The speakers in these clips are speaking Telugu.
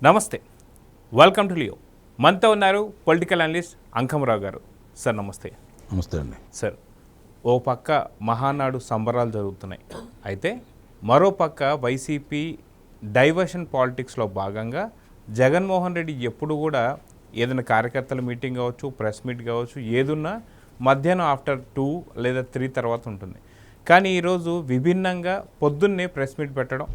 నమస్తే, వెల్కమ్ టు లియో. మనతో ఉన్నారు పొలిటికల్ అనలిస్ట్ అంకమరావు గారు. సార్ నమస్తే. నమస్తే అండి. సార్, ఓ పక్క మహానాడు సంబరాలు జరుగుతున్నాయి, అయితే మరో పక్క వైసీపీ డైవర్షన్ పాలిటిక్స్లో భాగంగా జగన్మోహన్ రెడ్డి ఎప్పుడు కూడా ఏదైనా కార్యకర్తల మీటింగ్ కావచ్చు, ప్రెస్ మీట్ కావచ్చు, ఏదున్నా మధ్యాహ్నం ఆఫ్టర్ 2 లేదా 3 తర్వాత ఉంటుంది. కానీ ఈరోజు విభిన్నంగా పొద్దున్నే ప్రెస్ మీట్ పెట్టడం,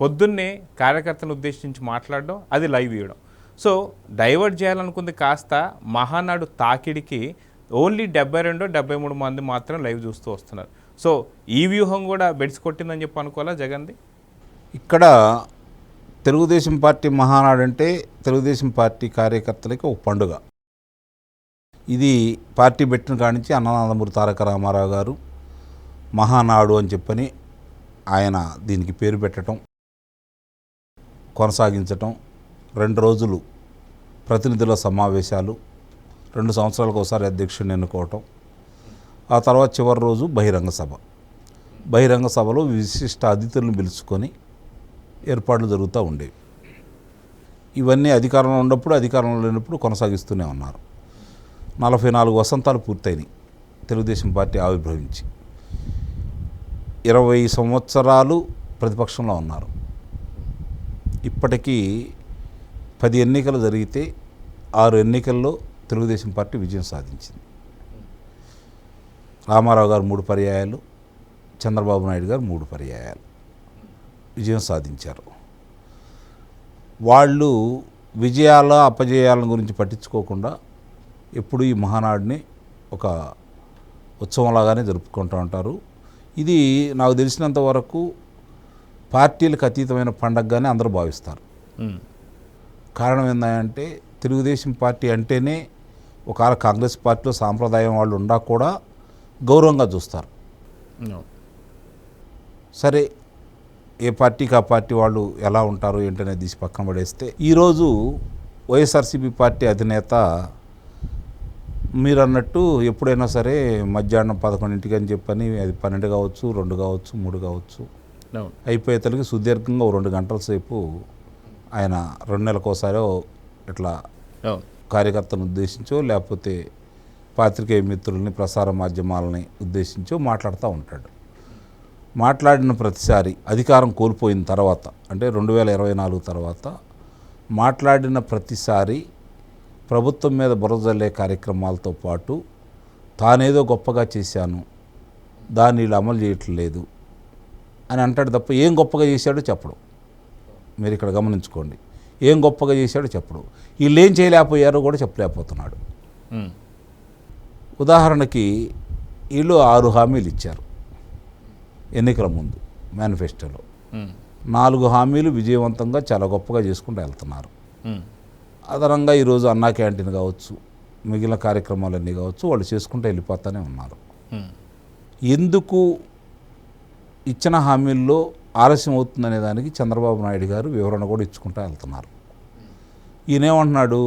పొద్దున్నే కార్యకర్తలను ఉద్దేశించి మాట్లాడడం, అది లైవ్ ఇవ్వడం. సో డైవర్ట్ చేయాలనుకుంది కాస్త మహానాడు తాకిడికి ఓన్లీ 72-73 మంది మాత్రం లైవ్ చూస్తూ వస్తున్నారు. సో ఈ వ్యూహం కూడా బెడ్స్ కొట్టిందని చెప్పి అనుకోవాలా జగన్ది? ఇక్కడ తెలుగుదేశం పార్టీ మహానాడు అంటే తెలుగుదేశం పార్టీ కార్యకర్తలకి ఒక పండుగ. ఇది పార్టీ పెట్టిన కాడి నుంచి అన్ననందమూరి తారక రామారావు గారు మహానాడు అని చెప్పని ఆయన దీనికి పేరు పెట్టడం, కొనసాగించటం, 2 రోజులు ప్రతినిధుల సమావేశాలు, 2 సంవత్సరాలకు ఒకసారి అధ్యక్షుడిని ఎన్నుకోవటం, ఆ తర్వాత చివరి రోజు బహిరంగ సభ. బహిరంగ సభలో విశిష్ట అతిథులను పిలుచుకొని ఏర్పాట్లు జరుగుతూ ఉండేవి. ఇవన్నీ అధికారంలో ఉన్నప్పుడు, అధికారంలో లేనప్పుడు కొనసాగిస్తూనే ఉన్నారు. 44 వసంతాలు పూర్తయినాయి తెలుగుదేశం పార్టీ ఆవిర్భవించి. 20 సంవత్సరాలు ప్రతిపక్షంలో ఉన్నారు. ఇప్పటికీ 10 ఎన్నికలు జరిగితే 6 ఎన్నికల్లో తెలుగుదేశం పార్టీ విజయం సాధించింది. రామారావు గారు 3 పర్యాయాలు, చంద్రబాబు నాయుడు గారు 3 పర్యాయాలు విజయం సాధించారు. వాళ్ళు విజయాల అపజయాల గురించి పట్టించుకోకుండా ఎప్పుడు ఈ మహానాడిని ఒక ఉత్సవంలాగానే జరుపుకుంటూ ఉంటారు. ఇది నాకు తెలిసినంత వరకు పార్టీలకు అతీతమైన పండగగానే అందరూ భావిస్తారు. కారణం ఏంటంటే తెలుగుదేశం పార్టీ అంటేనే ఒకవేళ కాంగ్రెస్ పార్టీలో సాంప్రదాయం వాళ్ళు ఉండా కూడా గౌరవంగా చూస్తారు. సరే, ఏ పార్టీకి ఆ పార్టీ వాళ్ళు ఎలా ఉంటారు ఏంటనేది తీసి పక్కన పడేస్తే, ఈరోజు వైఎస్ఆర్సీపీ పార్టీ అధినేత మీరు అన్నట్టు ఎప్పుడైనా సరే మధ్యాహ్నం 11 అని చెప్పని, అది 12 కావచ్చు, 2 కావచ్చు, 3 కావచ్చు, అయిపోయేతలకి సుదీర్ఘంగా 2 గంటల సేపు ఆయన 2 నెలలకోసారో ఇట్లా కార్యకర్తలను ఉద్దేశించో లేకపోతే పాత్రికేయ మిత్రుల్ని, ప్రసార మాధ్యమాలని ఉద్దేశించో మాట్లాడుతూ ఉంటాడు. మాట్లాడిన ప్రతిసారి అధికారం కోల్పోయిన తర్వాత, అంటే 2024 తర్వాత మాట్లాడిన ప్రతిసారి ప్రభుత్వం మీద బురదల్లే కార్యక్రమాలతో పాటు తానేదో గొప్పగా చేశాను, దాన్ని వీళ్ళు అమలు చేయట్లేదు అని అంటాడు తప్ప ఏం గొప్పగా చేశాడో చెప్పడు. మీరు ఇక్కడ గమనించుకోండి, ఏం గొప్పగా చేశాడో చెప్పడు. వీళ్ళు ఏం చేయలేకపోయారో కూడా చెప్పలేకపోతున్నాడు. ఉదాహరణకి వీళ్ళు 6 హామీలు ఇచ్చారు ఎన్నికల ముందు మేనిఫెస్టోలో. 4 హామీలు విజయవంతంగా చాలా గొప్పగా చేసుకుంటూ వెళ్తున్నారు. అదనంగా ఈరోజు అన్నా క్యాంటీన్ కావచ్చు, మిగిలిన కార్యక్రమాలన్నీ కావచ్చు, వాళ్ళు చేసుకుంటూ వెళ్ళిపోతూనే ఉన్నారు. ఎందుకు ఇచ్చిన హామీల్లో ఆలస్యం అవుతుందనే దానికి చంద్రబాబు నాయుడు గారు వివరణ కూడా ఇచ్చుకుంటూ వెళ్తున్నారు. ఈయనేమంటున్నాడు,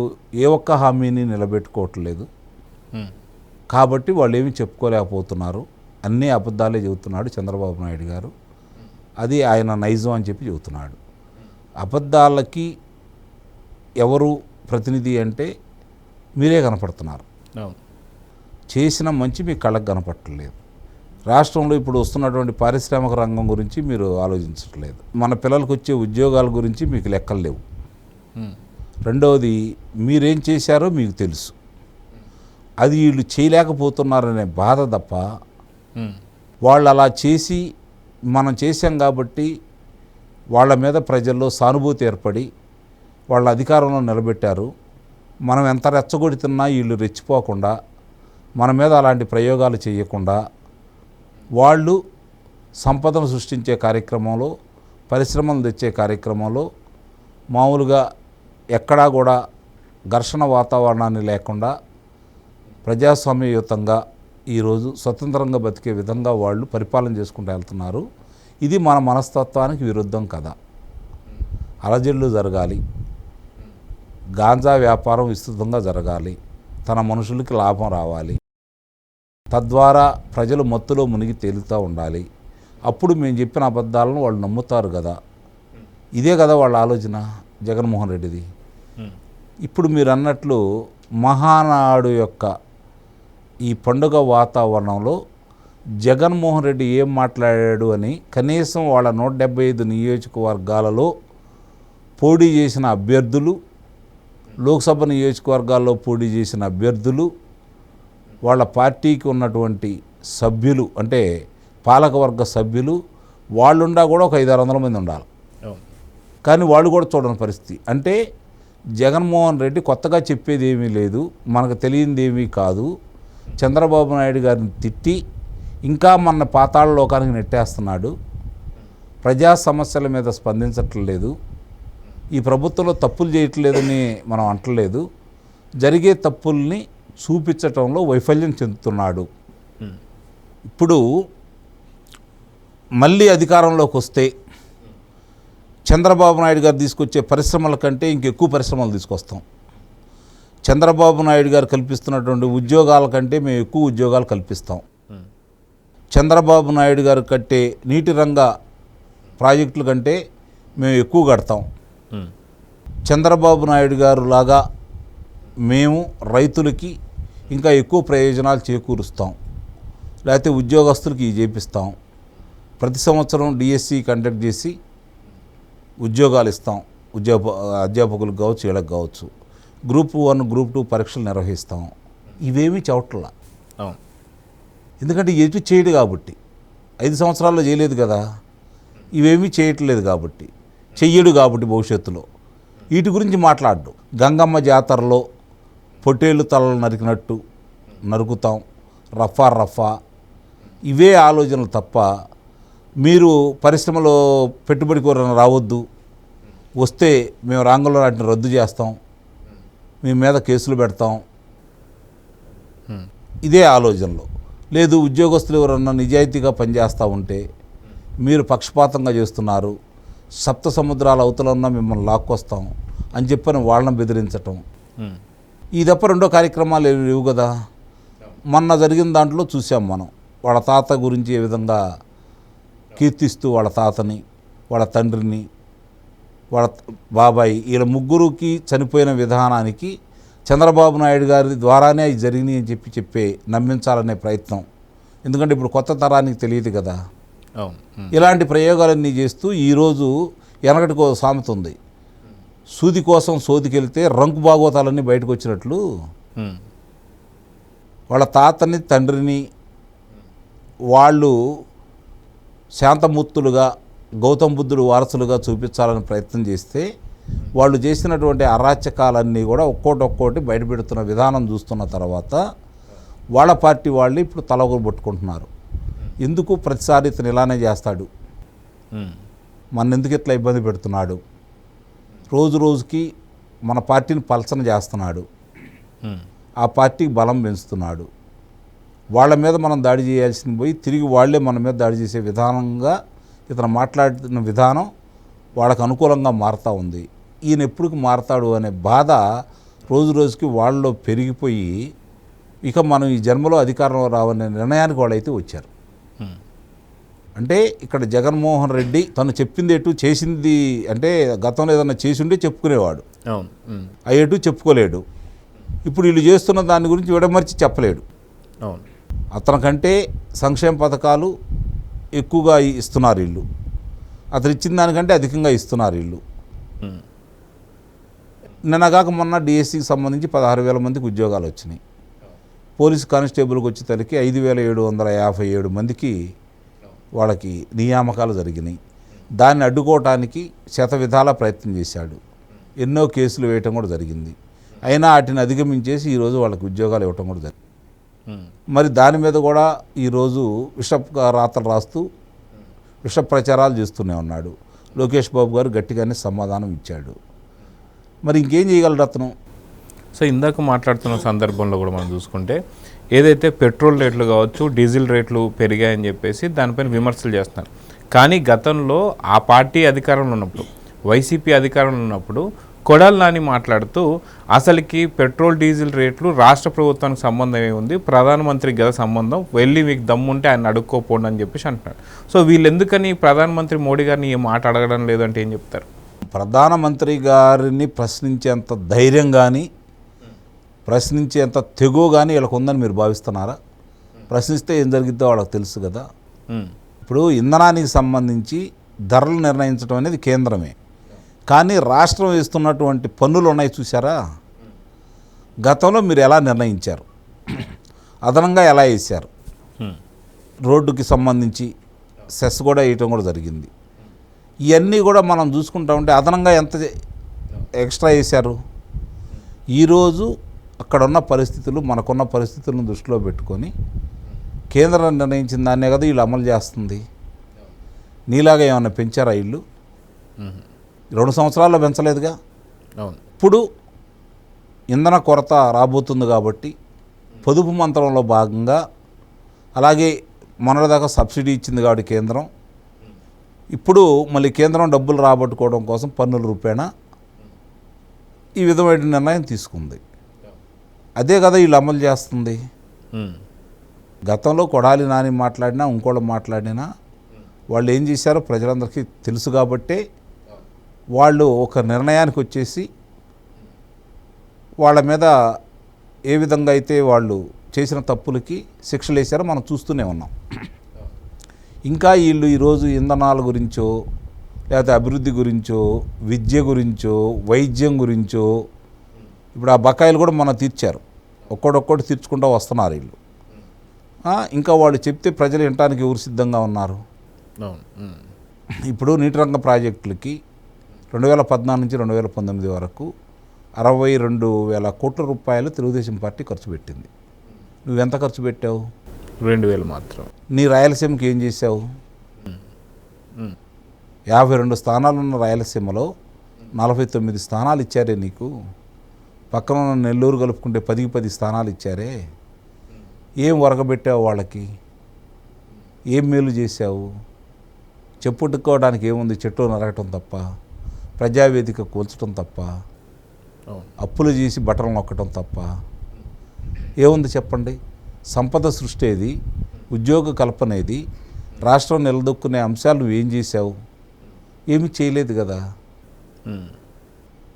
ఏ ఒక్క హామీని నిలబెట్టుకోవట్లేదు కాబట్టి వాళ్ళు ఏమీ చెప్పుకోలేకపోతున్నారు, అన్నీ అబద్ధాలే చెబుతున్నాడు చంద్రబాబు నాయుడు గారు, అది ఆయన నైజం అని చెప్పి చెబుతున్నాడు. అబద్ధాలకి ఎవరు ప్రతినిధి అంటే మీరే కనపడుతున్నారు. చేసిన మంచి మీ కళ్ళకు కనపడట్లేదు. రాష్ట్రంలో ఇప్పుడు వస్తున్నటువంటి పారిశ్రామిక రంగం గురించి మీరు ఆలోచించట్లేదు. మన పిల్లలకు వచ్చే ఉద్యోగాల గురించి మీకు లెక్కలు లేవు. రెండవది, మీరేం చేశారో మీకు తెలుసు, అది వీళ్ళు చేయలేకపోతున్నారనే బాధ తప్ప, వాళ్ళు అలా చేసి మనం చేశాం కాబట్టి వాళ్ళ మీద ప్రజల్లో సానుభూతి ఏర్పడి వాళ్ళ అధికారంలో నిలబెట్టారు, మనం ఎంత రెచ్చగొడుతున్నా వీళ్ళు రెచ్చిపోకుండా మన మీద అలాంటి ప్రయోగాలు చేయకుండా వాళ్ళు సంపదను సృష్టించే కార్యక్రమంలో, పరిశ్రమలు తెచ్చే కార్యక్రమంలో మామూలుగా ఎక్కడా కూడా ఘర్షణ వాతావరణాన్ని లేకుండా ప్రజాస్వామ్యయుతంగా ఈరోజు స్వతంత్రంగా బతికే విధంగా వాళ్ళు పరిపాలన చేసుకుంటూ వెళ్తున్నారు. ఇది మన మనస్తత్వానికి విరుద్ధం కదా. అలజడులు జరగాలి, గాంజా వ్యాపారం విస్తృతంగా జరగాలి, తన మనుషులకి లాభం రావాలి, తద్వారా ప్రజలు మత్తులో మునిగి తేలుతూ ఉండాలి. అప్పుడు మేము చెప్పిన అబద్ధాలను వాళ్ళు నమ్ముతారు కదా. ఇదే కదా వాళ్ళ ఆలోచన. జగన్మోహన్ రెడ్డిది. ఇప్పుడు మీరు అన్నట్లు మహానాడు యొక్క ఈ పండుగ వాతావరణంలో జగన్మోహన్ రెడ్డి ఏం మాట్లాడాడు అని కనీసం వాళ్ళ 175 నియోజకవర్గాలలో పోటీ చేసిన అభ్యర్థులు, లోక్సభ నియోజకవర్గాల్లో పోటీ చేసిన అభ్యర్థులు, వాళ్ళ పార్టీకి ఉన్నటువంటి సభ్యులు అంటే పాలకవర్గ సభ్యులు వాళ్ళుండా కూడా ఒక 500-600 మంది ఉండాలి. కానీ వాళ్ళు కూడా చూడని పరిస్థితి. అంటే జగన్మోహన్ రెడ్డి కొత్తగా చెప్పేది ఏమీ లేదు, మనకు తెలియంది ఏమీ కాదు, చంద్రబాబు నాయుడు గారిని తిట్టి ఇంకా మన పాతాళ లోకానికి నెట్టేస్తున్నాడు, ప్రజా సమస్యల మీద స్పందించట్లేదు, ఈ ప్రభుత్వంలో తప్పులు చేయట్లేదని మనం అంటలేదు, జరిగే తప్పుల్ని చూపించటంలో వైఫల్యం చెందుతున్నాడు. ఇప్పుడు మళ్ళీ అధికారంలోకి వస్తే చంద్రబాబు నాయుడు గారు తీసుకొచ్చే పరిశ్రమల కంటే ఇంకెక్కువ పరిశ్రమలు తీసుకొస్తాం, చంద్రబాబు నాయుడు గారు కల్పిస్తున్నటువంటి ఉద్యోగాల కంటే మేము ఎక్కువ ఉద్యోగాలు కల్పిస్తాం, చంద్రబాబు నాయుడు గారు కట్టే నీటి రంగ ప్రాజెక్టుల కంటే మేము ఎక్కువ కడతాం, చంద్రబాబు నాయుడు గారు లాగా మేము రైతులకి ఇంకా ఎక్కువ ప్రయోజనాలు చేకూరుస్తాం, లేకపోతే ఉద్యోగస్తులకి ఇవి చేపిస్తాం, ప్రతి సంవత్సరం డిఎస్సి కండక్ట్ చేసి ఉద్యోగాలు ఇస్తాం, అధ్యాపకులకు కావచ్చు, వీళ్ళకి కావచ్చు, గ్రూప్ 1 గ్రూప్ 2 పరీక్షలు నిర్వహిస్తాం. ఇవేమీ చవట్లా, ఎందుకంటే ఎటు చేయడు కాబట్టి, 5 సంవత్సరాల్లో చేయలేదు కదా, ఇవేమీ చేయట్లేదు కాబట్టి, చెయ్యడు కాబట్టి భవిష్యత్తులో వీటి గురించి మాట్లాడు. గంగమ్మ జాతరలో పొట్టేళ్ళు తలలు నరికినట్టు నరుకుతాం, రఫా ఇవే ఆలోచనలు తప్ప మీరు పరిశ్రమలో పెట్టుబడి కోరని రావద్దు, వస్తే మేము రాంగుల్లో వాటిని రద్దు చేస్తాం, మీ మీద కేసులు పెడతాం, ఇదే ఆలోచనలో లేదు. ఉద్యోగస్తులు ఎవరన్నా నిజాయితీగా పనిచేస్తూ ఉంటే మీరు పక్షపాతంగా చేస్తున్నారు, సప్త సముద్రాల అవతల ఉన్న మిమ్మల్ని లాక్కొస్తాం అని చెప్పని వాళ్ళని బెదిరించటం, ఈ తప్ప రెండో కార్యక్రమాలు ఏమి లేవు కదా. మొన్న జరిగిన దాంట్లో చూసాం మనం, వాళ్ళ తాత గురించి ఏ విధంగా కీర్తిస్తూ వాళ్ళ తాతని, వాళ్ళ తండ్రిని, వాళ్ళ బాబాయి వీళ్ళ ముగ్గురికి చనిపోయిన విధానానికి చంద్రబాబు నాయుడు గారి ద్వారానే అవి జరిగినాయి అని చెప్పే నమ్మించాలనే ప్రయత్నం. ఎందుకంటే ఇప్పుడు కొత్త తరానికి తెలియదు కదా. ఇలాంటి ప్రయోగాలన్నీ చేస్తూ ఈరోజు వెనకటికో సామెత ఉంది, సూది కోసం సోదికెళ్తే రంకు భాగవతాలన్నీ బయటకు వచ్చినట్లు వాళ్ళ తాతని తండ్రిని వాళ్ళు శాంతమూర్తులుగా గౌతమ బుద్ధుడు వారసులుగా చూపించాలని ప్రయత్నం చేస్తే వాళ్ళు చేసినటువంటి అరాచకాలన్నీ కూడా ఒక్కోటి బయటపెడుతున్న విధానం చూస్తున్న తర్వాత వాళ్ళ పార్టీ వాళ్ళు ఇప్పుడు తలొకరు పట్టుకుంటున్నారు. ఎందుకు ప్రతిసారి ఇతను ఇలానే చేస్తాడు, మన ఎందుకు ఇట్లా ఇబ్బంది పెడుతున్నాడు, రోజు రోజుకి మన పార్టీని పలచన చేస్తున్నాడు, ఆ పార్టీకి బలం పెంచుతున్నాడు, వాళ్ళ మీద మనం దాడి చేయాల్సింది పోయి తిరిగి వాళ్ళే మన మీద దాడి చేసే విధానంగా ఇతను మాట్లాడుతున్న విధానం వాళ్ళకు అనుకూలంగా మారుతూ ఉంది. ఈయన ఎప్పటికి మారతాడు అనే బాధ రోజు రోజుకి వాళ్ళలో పెరిగిపోయి ఇక మనం ఈ జన్మలో అధికారంలో రావనే నిర్ణయానికి వాళ్ళైతే వచ్చారు. అంటే ఇక్కడ జగన్మోహన్ రెడ్డి తను చెప్పింది ఎటు చేసింది అంటే గతంలో ఏదన్నా చేసి ఉంటే చెప్పుకునేవాడు, అయ్యేటు చెప్పుకోలేడు. ఇప్పుడు వీళ్ళు చేస్తున్న దాని గురించి విడమర్చి చెప్పలేడు. అతనికంటే సంక్షేమ పథకాలు ఎక్కువగా ఇస్తున్నారు వీళ్ళు, అతను ఇచ్చిన దానికంటే అధికంగా ఇస్తున్నారు వీళ్ళు. నిన్నగాక మొన్న డిఎస్సికి సంబంధించి 16,000 మందికి ఉద్యోగాలు వచ్చినాయి. పోలీసు కానిస్టేబుల్కి వచ్చేసరికి 5,757 మందికి వాళ్ళకి నియామకాలు జరిగినాయి. దాన్ని అడ్డుకోవటానికి శతవిధాల ప్రయత్నం చేశాడు, ఎన్నో కేసులు వేయటం కూడా జరిగింది. అయినా వాటిని అధిగమించేసి ఈరోజు వాళ్ళకి ఉద్యోగాలు ఇవ్వటం కూడా జరిగింది. మరి దాని మీద కూడా ఈరోజు రాతలు రాస్తూ విష ప్రచారాలు చేస్తూనే ఉన్నాడు. లోకేష్ బాబు గారు గట్టిగానే సమాధానం ఇచ్చాడు. మరి ఇంకేం చేయగలడు అతను? సో ఇందాక మాట్లాడుతున్న సందర్భంలో కూడా మనం చూసుకుంటే ఏదైతే పెట్రోల్ రేట్లు కావచ్చు, డీజిల్ రేట్లు పెరిగాయని చెప్పేసి దానిపైన విమర్శలు చేస్తున్నారు. కానీ గతంలో ఆ పార్టీ అధికారంలో ఉన్నప్పుడు, వైసీపీ అధికారంలో ఉన్నప్పుడు కొడాలి నాని మాట్లాడుతూ అసలుకి పెట్రోల్ డీజిల్ రేట్లు రాష్ట్ర ప్రభుత్వానికి సంబంధం ఏముంది, ప్రధానమంత్రికి కదా సంబంధం, వెళ్ళి మీకు దమ్ముంటే ఆయన అడుక్కోపోండి అని చెప్పేసి అంటున్నాడు. సో వీళ్ళు ఎందుకని ప్రధానమంత్రి మోడీ గారిని ఏ మాట అడగడం లేదంటే ఏం చెప్తారు? ప్రధానమంత్రి గారిని ప్రశ్నించేంత ధైర్యం కానీ ప్రశ్నించేంత తెగువ కానీ వీళ్ళకు ఉందని మీరు భావిస్తున్నారా? ప్రశ్నిస్తే ఏం జరిగిద్దో వాళ్ళకి తెలుసు కదా. ఇప్పుడు ఇంధనానికి సంబంధించి ధరలు నిర్ణయించడం అనేది కేంద్రమే, కానీ రాష్ట్రం వేస్తున్నటువంటి పన్నులు ఉన్నాయి చూసారా, గతంలో మీరు ఎలా నిర్ణయించారు, అదనంగా ఎలా వేశారు, రోడ్డుకి సంబంధించి సెస్ కూడా వేయటం కూడా జరిగింది. ఇవన్నీ కూడా మనం చూసుకుంటా ఉంటే అదనంగా ఎంత ఎక్స్ట్రా వేశారు. ఈరోజు అక్కడ ఉన్న పరిస్థితులు మనకున్న పరిస్థితులను దృష్టిలో పెట్టుకొని కేంద్రం నిర్ణయించిన దాన్నే కదా వీళ్ళు అమలు చేస్తుంది. నీలాగా ఏమన్నా పెంచారా వీళ్ళు? 2 సంవత్సరాల్లో పెంచలేదుగా. ఇప్పుడు ఇంధన కొరత రాబోతుంది కాబట్టి పొదుపు మంత్రంలో భాగంగా, అలాగే మొన్నటిదాకా సబ్సిడీ ఇచ్చింది కాబట్టి కేంద్రం, ఇప్పుడు మళ్ళీ కేంద్రం డబ్బులు రాబట్టుకోవడం కోసం పన్నుల రూపేణా ఈ విధమైన నిర్ణయం తీసుకుంది. అదే కదా వీళ్ళు అమలు చేస్తుంది. గతంలో కొడాలి నాని మాట్లాడినా ఇంకోళ్ళు మాట్లాడినా వాళ్ళు ఏం చేశారో ప్రజలందరికీ తెలుసు కాబట్టే వాళ్ళు ఒక నిర్ణయానికి వచ్చేసి వాళ్ళ మీద ఏ విధంగా అయితే వాళ్ళు చేసిన తప్పులకి శిక్షలు వేశారో మనం చూస్తూనే ఉన్నాం. ఇంకా వీళ్ళు ఈరోజు ఇంధనాల గురించో లేకపోతే అభివృద్ధి గురించో విద్య గురించో వైద్యం గురించో, ఇప్పుడు ఆ బకాయిలు కూడా మనం తీర్చారు, ఒక్కొక్కటి తీర్చుకుంటూ వస్తున్నారు వీళ్ళు. ఇంకా వాళ్ళు చెప్తే ప్రజలు వినటానికి ఎవరు సిద్ధంగా ఉన్నారు? ఇప్పుడు నీటి రంగ ప్రాజెక్టులకి 2014 నుంచి 2019 వరకు 62,000 కోట్ల రూపాయలు తెలుగుదేశం పార్టీ ఖర్చు పెట్టింది. నువ్వెంత ఖర్చు పెట్టావు? 2,000 మాత్రం. నీ రాయలసీమకి ఏం చేసావు? 52 స్థానాలు ఉన్న రాయలసీమలో 49 స్థానాలు ఇచ్చారే నీకు. పక్కన ఉన్న నెల్లూరు కలుపుకుంటే 10 స్థానాలు ఇచ్చారే. ఏం వరగబెట్టావు వాళ్ళకి? ఏం మేలు చేశావు? చెప్పుట్టుకోవడానికి ఏముంది? చెట్లు నరగటం తప్ప, ప్రజావేదిక కూల్చడం తప్ప, అప్పులు చేసి బట్టలు నొక్కటం తప్ప ఏముంది చెప్పండి? సంపద సృష్టి ఏది, ఉద్యోగ కల్పన ఏది, రాష్ట్రం నిలదొక్కునే అంశాలు నువ్వేం చేశావు? ఏమీ చేయలేదు కదా.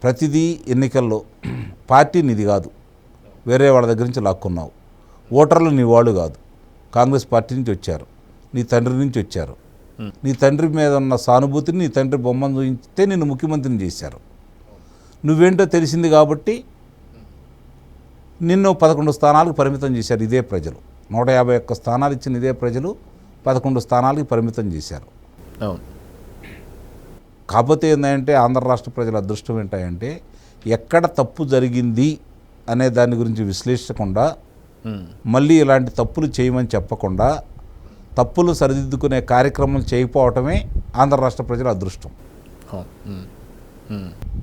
ప్రతిదీ ఎన్నికల్లో పార్టీ నీది కాదు, వేరే వాళ్ళ దగ్గర నుంచి లాక్కున్నావు. ఓటర్లు నీ వాళ్ళు కాదు, కాంగ్రెస్ పార్టీ నుంచి వచ్చారు, నీ తండ్రి నుంచి వచ్చారు. నీ తండ్రి మీద ఉన్న సానుభూతిని నీ తండ్రి బొమ్మను చూపిస్తే నిన్ను ముఖ్యమంత్రిని చేశారు. నువ్వేంటో తెలిసింది కాబట్టి నిన్ను 11 స్థానాలకు పరిమితం చేశారు ఇదే ప్రజలు. 151 స్థానాలు ఇచ్చిన ఇదే ప్రజలు 11 స్థానాలకి పరిమితం చేశారు. కాకపోతే ఏంటంటే ఆంధ్ర రాష్ట్ర ప్రజల అదృష్టం ఏంటంటే ఎక్కడ తప్పు జరిగింది అనే దాని గురించి విశ్లేషించకుండా, మళ్ళీ ఇలాంటి తప్పులు చేయమని చెప్పకుండా తప్పులు సరిదిద్దుకునే కార్యక్రమం చేయకపోవటమే ఆంధ్ర రాష్ట్ర ప్రజల అదృష్టం.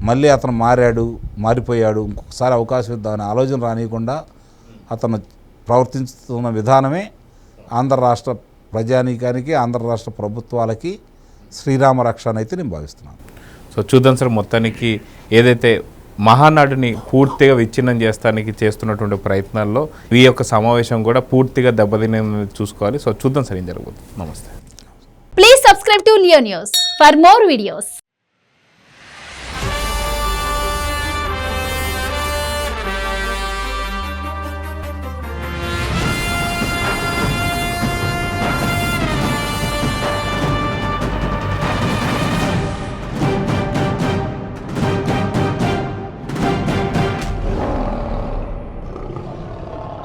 మళ్ళీ అతను మారిపోయాడు, ఇంకొకసారి అవకాశం ఇద్దామనే ఆలోచన రానియకుండా అతను ప్రవర్తిస్తున్న విధానమే ఆంధ్ర రాష్ట్ర ప్రజానీకానికి, ఆంధ్ర రాష్ట్ర ప్రభుత్వాలకి శ్రీరామ రక్ష అని అయితే నేను భావిస్తున్నాను. సో చూద్దాం సార్, మొత్తానికి ఏదైతే మహానాడుని పూర్తిగా విచ్ఛిన్నం చేస్తానికి చేస్తున్నటువంటి ప్రయత్నాల్లో ఈ యొక్క సమావేశం కూడా పూర్తిగా దెబ్బతినేది చూసుకోవాలి. సో చూద్దాం సార్ ఏం జరగబోతుంది. నమస్తే. Please subscribe to Leo news for more videos.